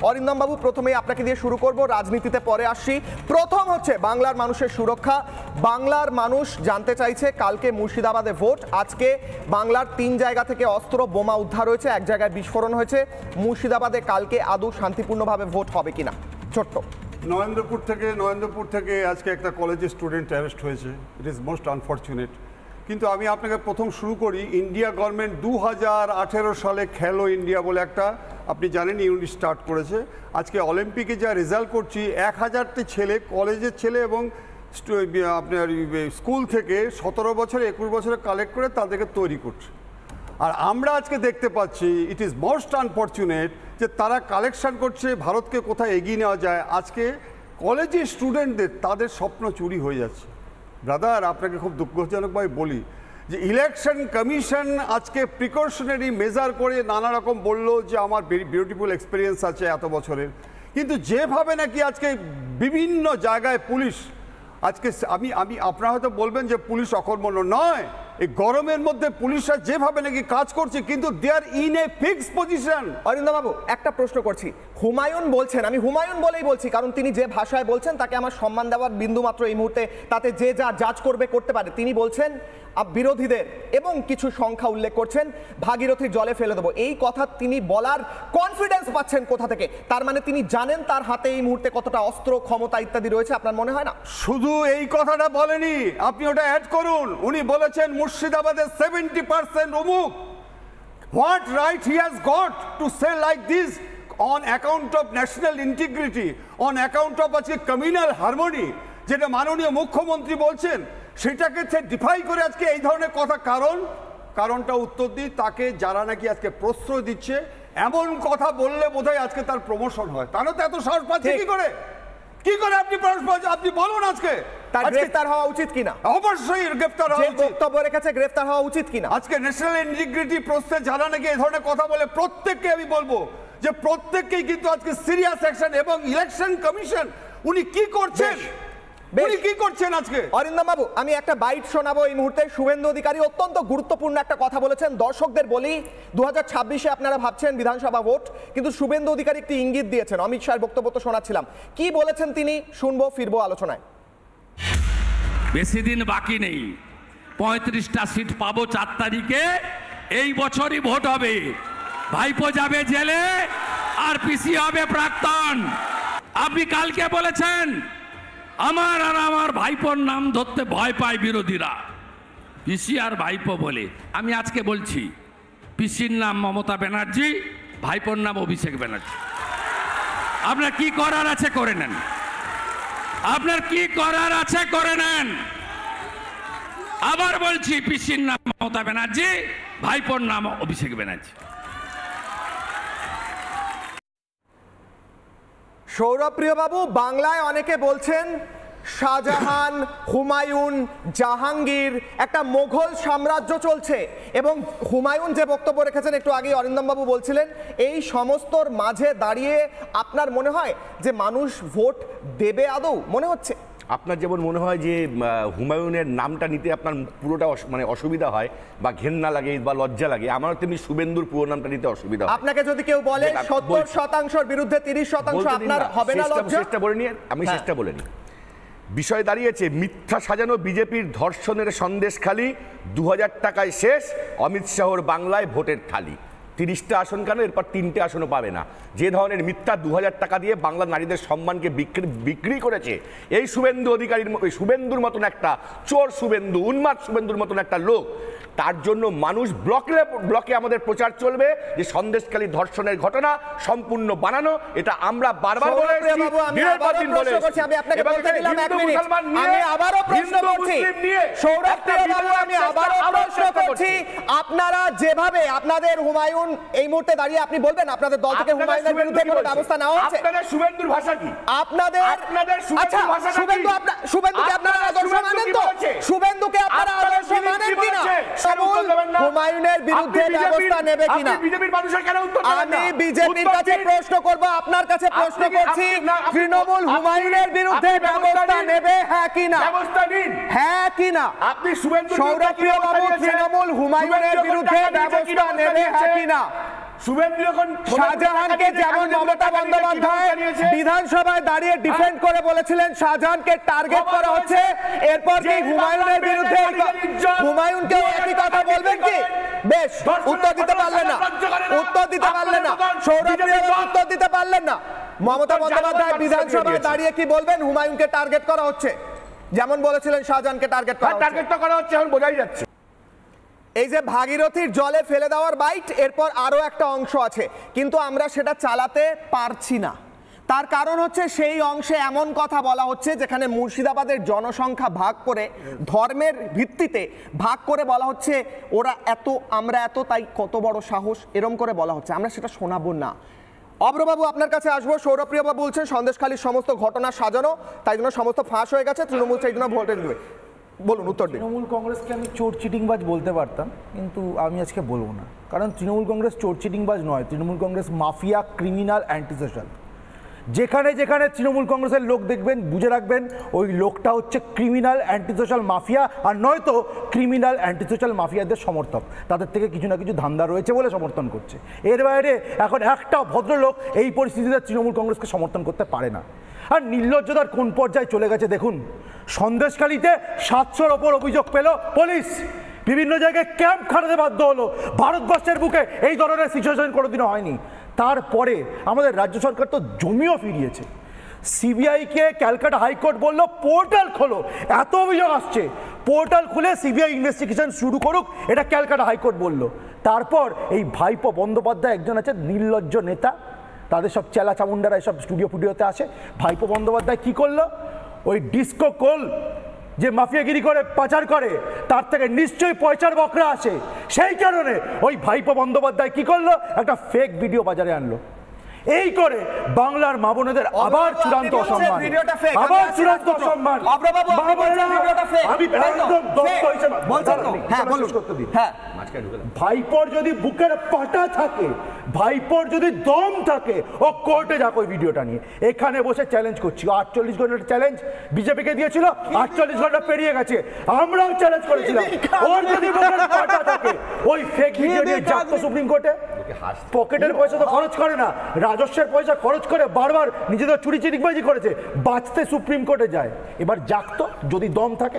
অরিন্দম বাবু, প্রথমেই আপনাকে দিয়ে শুরু করব, রাজনীতিতে পরে আসছি। প্রথম হচ্ছে বাংলার মানুষের সুরক্ষা। বাংলার মানুষ জানতে চাইছে, কালকে মুর্শিদাবাদে ভোট, আজকে বাংলার 3 জায়গা থেকে অস্ত্র বোমা উদ্ধার হয়েছে, এক জায়গায় বিস্ফোরণ হয়েছে। মুর্শিদাবাদে কালকে আদৌ শান্তিপূর্ণভাবে ভোট হবে কিনা? ছোট্ট। নরেন্দ্রপুর থেকে আজকে একটা কলেজের স্টুডেন্ট অ্যারেস্ট হয়েছে। It is most unfortunate. কিন্তু আমি আপনাকে প্রথম শুরু করি, ইন্ডিয়া গভর্নমেন্ট 2018 সালে খেলো ইন্ডিয়া বলে একটা, আপনি জানেন, ইউনিট স্টার্ট করেছে। আজকে অলিম্পিকে যা রেজাল্ট করছি, 1000টি ছেলে, কলেজের ছেলে এবং আপনার স্কুল থেকে 17 বছরে 21 বছরে কালেক্ট করে তাদেরকে তৈরি করছে। আর আমরা আজকে দেখতে পাচ্ছি ইট ইজ মোস্ট আনফর্চুনেট যে তারা কালেকশন করছে ভারতকে কোথায় এগিয়ে নেওয়া যায়। আজকে কলেজের স্টুডেন্টদের তাদের স্বপ্ন চুরি হয়ে যাচ্ছে। ব্রাদার, আপনাকে খুব দুঃখজনকভাবে বলি যে ইলেকশন কমিশন আজকে প্রিকশনারি মেজার করে নানা রকম বললো যে আমার বিউটিফুল এক্সপিরিয়েন্স আছে এত বছরের, কিন্তু যেভাবে নাকি আজকে বিভিন্ন জায়গায় পুলিশ, আজকে আমি আপনারা হয়তো বলবেন যে পুলিশ অকর্মণ্য নয়, এই গরমের মধ্যে পুলিশরা যেভাবে নাকি কাজ করছে, কিন্তু they are in a fixed position. Arindam বাবু, একটা প্রশ্ন করছি। হুমায়ুন বলছেন, আমি হুমায়ুন বলেই বলছি কারণ তিনি যে ভাষায় বলছেন তাকে আমার সম্মান দেওয়ার বিন্দু মাত্র এই মুহূর্তে, তাতে যে যা জাজ করবে করতে পারে। তিনি বলছেন বিরোধীদের এবং কিছু সংখ্যা উল্লেখ করছেন ভাগীরথীর জলে ফেলে দেবো। এই কথা তিনি বলার কনফিডেন্স পাচ্ছেন কোথা থেকে? তার মানে তিনি জানেন তার হাতে এই মুহূর্তে কতটা অস্ত্র, ক্ষমতা ইত্যাদি রয়েছে, আপনার মনে হয় না? শুধু এই কথাটা বলেনি, আপনি ওটা অ্যাড করুন। উনি বলেছেন মুর্শিদাবাদে 70% অমুক। What right he has got to say like this on account of national integrity, on account of আজকে কমিউনাল হারমোনি, যেটা মাননীয় মুখ্যমন্ত্রী বলছেন, সেটাকে সে ডিফাই করে আজকে এই ধরনের কথা। কারণটা উত্তর দিই, তাকে যারা নাকি আজকে প্রশ্রয় দিচ্ছে, এমন কথা বললে বোধহয় আজকে তার প্রমোশন হয়। তাহলে তো এত সাহস পাচ্ছে কি করে? আপনি বলুন আজকে তার গ্রেফতার হওয়া উচিত কিনা? অবশ্যই গ্রেফতার হওয়া উচিত। বক্তব্য রেখেছে, গ্রেফতার হওয়া উচিত কিনা? আজকে ন্যাশনাল ইন্টিগ্রিটি প্রশ্নে যারা নাকি এই ধরনের কথা বলে, প্রত্যেককে আমি বলবো যে প্রত্যেককেই কিন্তু আজকে সিরিয়াস অ্যাকশন। এবং ইলেকশন কমিশন উনি কি করছেন, কি করছেন আজকে? অরিন্দম বাবু, আমি একটা বাইট শোনাবো এই মুহূর্তে। শুভেন্দু অধিকারী অত্যন্ত গুরুত্বপূর্ণ একটা কথা বলেছেন। দর্শকদের বলি, 2026-এ আপনারা ভাবছেন বিধানসভা ভোট, কিন্তু শুভেন্দু অধিকারী একটি ইঙ্গিত দিয়েছেন। অমিত শাহের বক্তব্য তো শোনাচ্ছিলাম, কি বলেছেন তিনি শুনবো, ফিরবো আলোচনায়। বেশি দিন বাকি নেই, 35টা সিট পাবো 4 তারিখে। এই বছরই ভোট হবে। ভাইপো যাবে জেলে আর পিসি হবে প্রাক্তন। আপনি কালকে বলেছেন আমার আর আমার ভাইপোর নাম ধরতে ভয় পায় বিরোধীরা, পিসি আর ভাইপো বলে। আমি আজকে বলছি, পিসির নাম মমতা ব্যানার্জি, ভাইপোর নাম অভিষেক ব্যানার্জি। আপনার কি করার আছে করে নেন, আপনার কি করার আছে করে নেন। আবার বলছি, পিসির নাম মমতা ব্যানার্জি, ভাইপোর নাম অভিষেক ব্যানার্জি। সৌরভপ্রিয় বাবু, বাংলায় অনেকে বলছেন শাহজাহান, হুমায়ুন, জাহাঙ্গীর, একটা মোগল সাম্রাজ্য চলছে। এবং হুমায়ুন যে বক্তব্য রেখেছেন একটু আগে অরিন্দম বাবু বলছিলেন, এই সমস্তর মাঝে দাঁড়িয়ে আপনার মনে হয় যে মানুষ ভোট দেবে আদৌ? মনে হচ্ছে আপনার যেমন মনে হয় যে হুমায়ুনের নামটা নিতে আপনার পুরোটা মানে অসুবিধা হয় বা ঘেন্না লাগে বা লজ্জা লাগে, আমার তেমনি শুভেন্দুর পুরো নামটা নিতে অসুবিধা হয়। আপনাকে যদি কেউ বলে 70%-র বিরুদ্ধে 30%, আপনার হবে না লজ্জা? চেষ্টা বলে নিয়ে আমি চেষ্টা বলে নিই। বিষয় দাঁড়িয়েছে মিথ্যা সাজানো বিজেপির ধর্ষণের সন্দেশখালি, 2000 টাকায় শেষ অমিত শাহর বাংলায় ভোটের থালি। 30টা আসন কেন, এরপর 3টে আসনও পাবে না। যে ধরনের মিথ্যা 2000 টাকা দিয়ে বাংলার নারীদের সম্মানকে বিক্রি করেছে এই শুভেন্দু অধিকারীর, শুভেন্দুর মতন একটা চোর শুভেন্দু, উন্মাদ শুভেন্দুর মতন একটা লোক, তার জন্য মানুষ ব্লকে আমাদের প্রচার চলবে যে সন্দেশখালী ধর্ষণের ঘটনা সম্পূর্ণ বানানো। এটা আমরা বারবার বলে এসেছি। আপনারা যেভাবে আপনাদের হুমায়ুন এই মুহূর্তে দাঁড়িয়ে আপনি বলবেন আপনাদের দল থেকে হুমায়ুনের বিরুদ্ধে কোনো ব্যবস্থা নেওয়া হচ্ছে? আপনাদের শুভেন্দুর ভাষা কি? আপনাদের শুভেন্দুকে আপনারা আদর্শ মানেন তো? শুভেন্দুকে আপনারা আদর্শ মানেন কিনা? হুমায়ুনের বিরুদ্ধে ব্যবস্থা নেবে কিনা? আমি বিজেপির কাছে প্রশ্ন করব, আপনার কাছে প্রশ্ন করছি, তৃণমূল হুমায়ুনের বিরুদ্ধে ব্যবস্থা নেবে হ্যাঁ কিনা? হ্যাঁ কিনা? আপনি শুভেন্দু সৌরভপ্রিয় বাবু, তৃণমূল হুমায়ুনের বিরুদ্ধে ব্যবস্থা নেবে হ্যাঁ কিনা? শুভেন্দু যখন শাহজাহানকে যেমন মমতা বন্দ্যোপাধ্যায় বিধানসভায় দাঁড়িয়ে ডিফেন্ড করে বলেছিলেন শাহজাহানকে টার্গেট করা হচ্ছে, এরপর কি হুমায়ুনের বিরুদ্ধে হুমায়ুনকেও একই কথা বলবেন কি? বেশ, উত্তর দিতে পারলেন না, উত্তর দিতে পারলেন না, সৌরভ উত্তর দিতে পারলেন না। মমতা বন্দ্যোপাধ্যায় বিধানসভায় দাঁড়িয়ে কি বলবেন? হুমায়ুনকে টার্গেট করা হচ্ছে, যেমন বলেছিলেন শাহজাহানকে টার্গেট করা হচ্ছে, এখন বোঝাই যাচ্ছে। এই যে ভাগীরথীর জলে ফেলে দেওয়ার বাইট, এরপর আরো একটা অংশ আছে, কিন্তু আমরা সেটা চালাতে পারছি না। তার কারণ হচ্ছে সেই অংশে এমন কথা বলা হচ্ছে যেখানে মুর্শিদাবাদের জনসংখ্যা ভাগ করে ধর্মের ভিত্তিতে ভাগ করে বলা হচ্ছে ওরা এত আমরা এত, তাই কত বড় সাহস, এরম করে বলা হচ্ছে। আমরা সেটা শোনাবো না। অব্রবাবু আপনার কাছে আসবো। সৌরপ্রিয় বাবু বলছেন সন্দেশখালীর সমস্ত ঘটনা সাজানো, তাই জন্য সমস্ত ফাঁস হয়ে গেছে, তৃণমূল সেই জন্য ভোটে দেবে। বলুন, উত্তর দিন। তৃণমূল কংগ্রেসকে আমি চোর চিটিংবাজ বলতে পারতাম, কিন্তু আমি আজকে বলবো না, কারণ তৃণমূল কংগ্রেস চোর চিটিংবাজ নয়। Trinamool Congress mafia, criminal, antisocial. যেখানে যেখানে তৃণমূল কংগ্রেসের লোক দেখবেন, বুঝে রাখবেন ওই লোকটা হচ্ছে ক্রিমিনাল, অ্যান্টিসোশ্যাল মাফিয়া, আর নয়তো ক্রিমিনাল, অ্যান্টিসোশ্যাল মাফিয়াদের সমর্থক। তাদের থেকে কিছু না কিছু ধান্দা রয়েছে বলে সমর্থন করছে। এর বাইরে এখন একটা ভদ্রলোক এই পরিস্থিতিতে তৃণমূল কংগ্রেসকে সমর্থন করতে পারে না। আর নির্লজ্জতার কোন পর্যায়ে চলে গেছে দেখুন। সন্দেশখালীতে 700-র ওপর অভিযোগ পেল পুলিশ, বিভিন্ন জায়গায় ক্যাম্প খাটাতে বাধ্য হলো। ভারতবর্ষের বুকে এই ধরনের সিচুয়েশন কোনোদিনও হয়নি। তারপরে আমাদের রাজ্য সরকার তো জমিও ফিরিয়েছে। সিবিআইকে ক্যালকাটা হাইকোর্ট বলল পোর্টাল খোলো, এত অভিযোগ আসছে, পোর্টাল খুলে সিবিআই ইনভেস্টিগেশন শুরু করুক, এটা ক্যালকাটা হাইকোর্ট বলল। তারপর এই ভাইপো বন্দ্যোপাধ্যায় একজন আছে নির্লজ্জ নেতা, তাদের সব চেলা চামুন্ডারা এসব স্টুডিওতে আসে। ভাইপো বন্দ্যোপাধ্যায় কি করলো? ওই ডিস্কো কোল যে মাফিয়াগিরি করে পাচার করে, তার থেকে নিশ্চয়ই পয়সার বকরা আসে। সেই কারণে ওই ভাইপো বন্দ্যোপাধ্যায় কি করলো? একটা ফেক ভিডিও বাজারে আনলো। এই করে বাংলার মা বোনেদের আবার চূড়ান্ত অসম্মান, আবার চূড়ান্ত অসম্মান। ভাইপোর যদি বুকের পাটা থাকে, ভাইপোর যদি দম থাকে, ও কোর্টে যাক ওই ভিডিওটা নিয়ে। এখানে বসে চ্যালেঞ্জ করছি। 48 ঘন্টার চ্যালেঞ্জ বিজেপিকে দিয়েছিল, 48 ঘন্টা পেরিয়ে গেছে। আমরাও চ্যালেঞ্জ করেছিলাম, ওর যদি বুকের পাটা থাকে, ওই ফেক ভিডিও নিয়ে যাক তো সুপ্রিম কোর্টে। পকেটের পয়সা তো খরচ করে না, রাজস্বের পয়সা খরচ করে বারবার নিজেদের চুরি চিটিংবাজি করেছে, বাঁচতে সুপ্রিম কোর্টে যায়। এবার যাক তো, যদি দম থাকে।